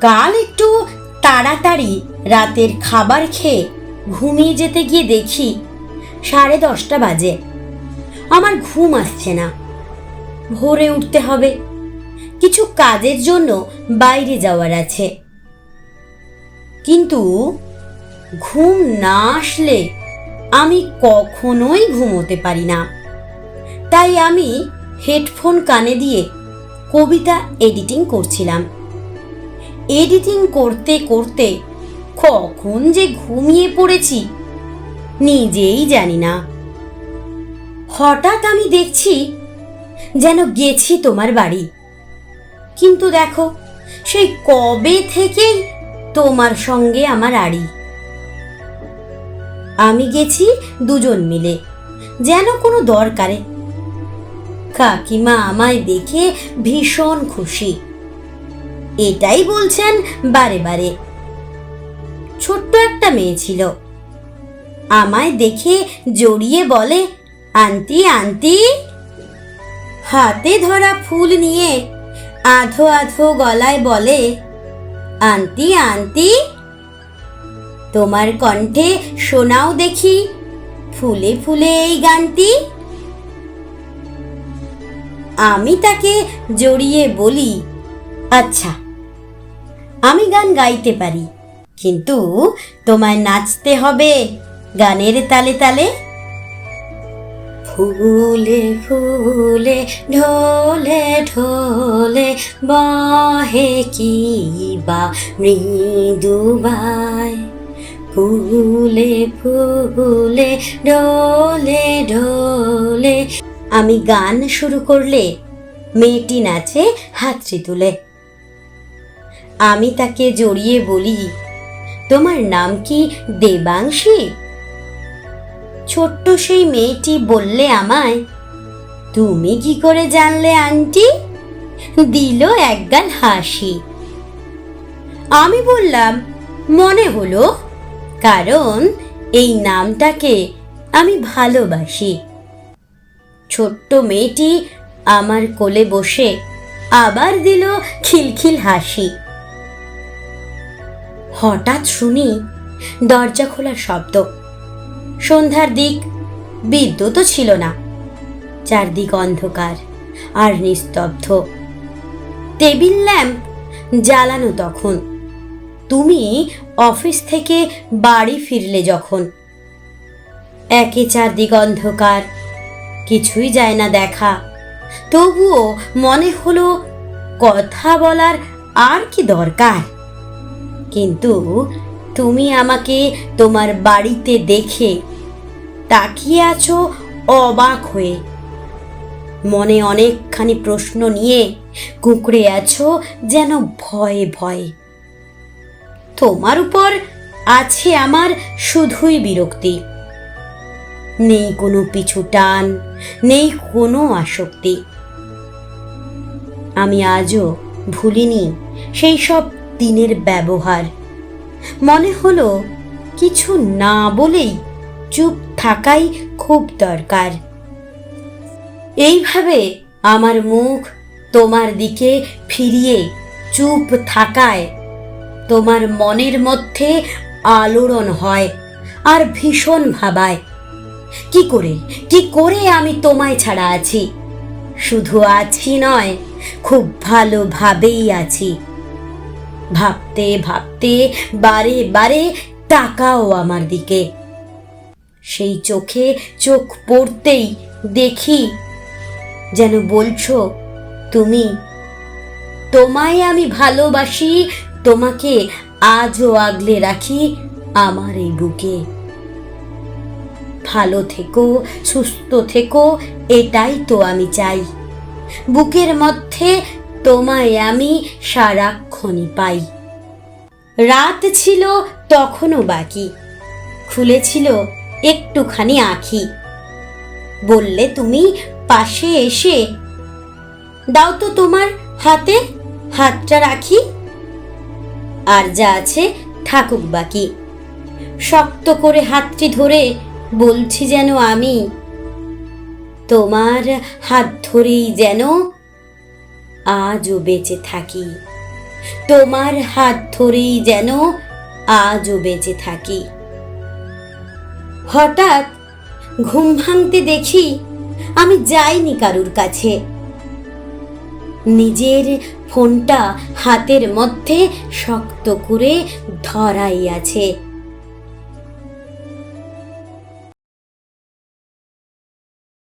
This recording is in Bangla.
কাল একটু তাড়াতাড়ি রাতের খাবার খেয়ে ঘুমিয়ে যেতে গিয়ে দেখি 10:30 বাজে। আমার ঘুম আসছে না। ভোরে উঠতে হবে, কিছু কাজের জন্য বাইরে যাওয়ার আছে। কিন্তু ঘুম না আসলে আমি কখনোই ঘুমোতে পারি না। তাই আমি হেডফোন কানে দিয়ে কবিতা এডিটিং করছিলাম। এডিটিং করতে করতে কখন যে ঘুমিয়ে পড়েছি নিজেই জানি না। হঠাৎ আমি দেখছি যেন গেছি তোমার বাড়ি, কিন্তু দেখো সেই কবে থেকেই তোমার সঙ্গে আমার আড়ি। আমি গেছি দুজন মিলে, যেন কোনো দরকারে। কাকিমা আমায় দেখে ভীষণ খুশি, এটাই বলছেন বারে বারে। ছোট্ট একটা মেয়ে ছিল, আমায় দেখে জড়িয়ে বলে, আন্টি আন্টি। হাতে ধরা ফুল নিয়ে আধো আধো গলায় বলে, আন্টি আন্টি। তোমার কণ্ঠে শোনাও দেখি ফুলে ফুলে এই গানটি। আমি তাকে জড়িয়ে বলি, আচ্ছা আমি গান গাইতে পারি, কিন্তু তোমায় নাচতে হবে গানের তালে তালে। ফুলে ফুলে ঢোলে ঢোলে বহে কি বা মৃদুবাই। ফুলে ফুলে ঢোলে ঢোলে। আমি গান শুরু করলে মেয়েটি নাচে হাতড়ি তুলে। আমি তাকে জড়িয়ে বলি, তোমার নাম কি দেবাংশী? ছোট্ট সেই মেয়েটি বললে আমায়, তুমি কি করে জানলে আন্টি? দিল একগাল হাসি। আমি বললাম, মনে হলো, কারণ এই নামটাকে আমি ভালোবাসি। ছোট্ট মেয়েটি আমার কোলে বসে আবার দিল খিলখিল হাসি। হঠাৎ শুনি দরজা খোলার শব্দ। সন্ধ্যার দিক, বিদ্যুৎও ছিল না, চারদিক অন্ধকার আর নিস্তব্ধ। টেবিল ল্যাম্প জ্বালানো তখন। তুমি অফিস থেকে বাড়ি ফিরলে যখন। একে চারদিক অন্ধকার, কিছুই যায় না দেখা। তবুও মনে হলো কথা বলার আর কি দরকার। কিন্তু তুমি আমাকে তোমার বাড়িতে দেখে তাকিয়ে আছো অবাক হয়ে। মনে অনেকখানি প্রশ্ন নিয়ে কুঁকড়ে আছো যেন ভয়ে ভয়ে। তোমার উপর আছে আমার শুধুই বিরক্তি। নেই কোনো পিছু টান, নেই কোনো আসক্তি। আমি আজও ভুলিনি সেই সব দিনের ব্যবহার। মনে হলো কিছু না বলেই চুপ থাকাই খুব দরকার। এইভাবে আমার মুখ তোমার দিকে ফিরিয়ে চুপ থাকায় তোমার মনের মধ্যে আলোড়ন হয় আর ভীষণ ভাবায়, কি করে আমি তোমায় ছাড়া আছি। শুধু আছি নয়, খুব ভালোভাবেই আছি। ভাবতে ভাবতে বারে বারে তাকাও আমার দিকে। সেই চোখে চোখ পড়তেই দেখি যেন বলছো তুমি, তোমায় আমি ভালোবাসি, তোমাকে আজও আগলে রাখি আমার এই বুকে। ভালো থেকো, সুস্থ থেকো, এটাই তো আমি চাই। বুকের মধ্যে তোমায় আমি সারাক্ষণই পাই। রাত ছিল তখনও বাকি, খুলেছিল একটুখানি আঁখি। বললে তুমি পাশে এসে, দাও তো তোমার হাতে হাতটা রাখি। আর যা আছে থাকুক বাকি। শক্ত করে হাতটি ধরে বলছি যেন আমি, তোমার হাত ধরেই যেন আজও বেঁচে থাকি। তোমার হাত ধরেই যেন আজও বেঁচে থাকি। হঠাৎ ঘুম ভাঙতে দেখি আমি যাইনি কারুর কাছে। নিজের ফোনটা হাতের মধ্যে শক্ত করে ধরাই আছে।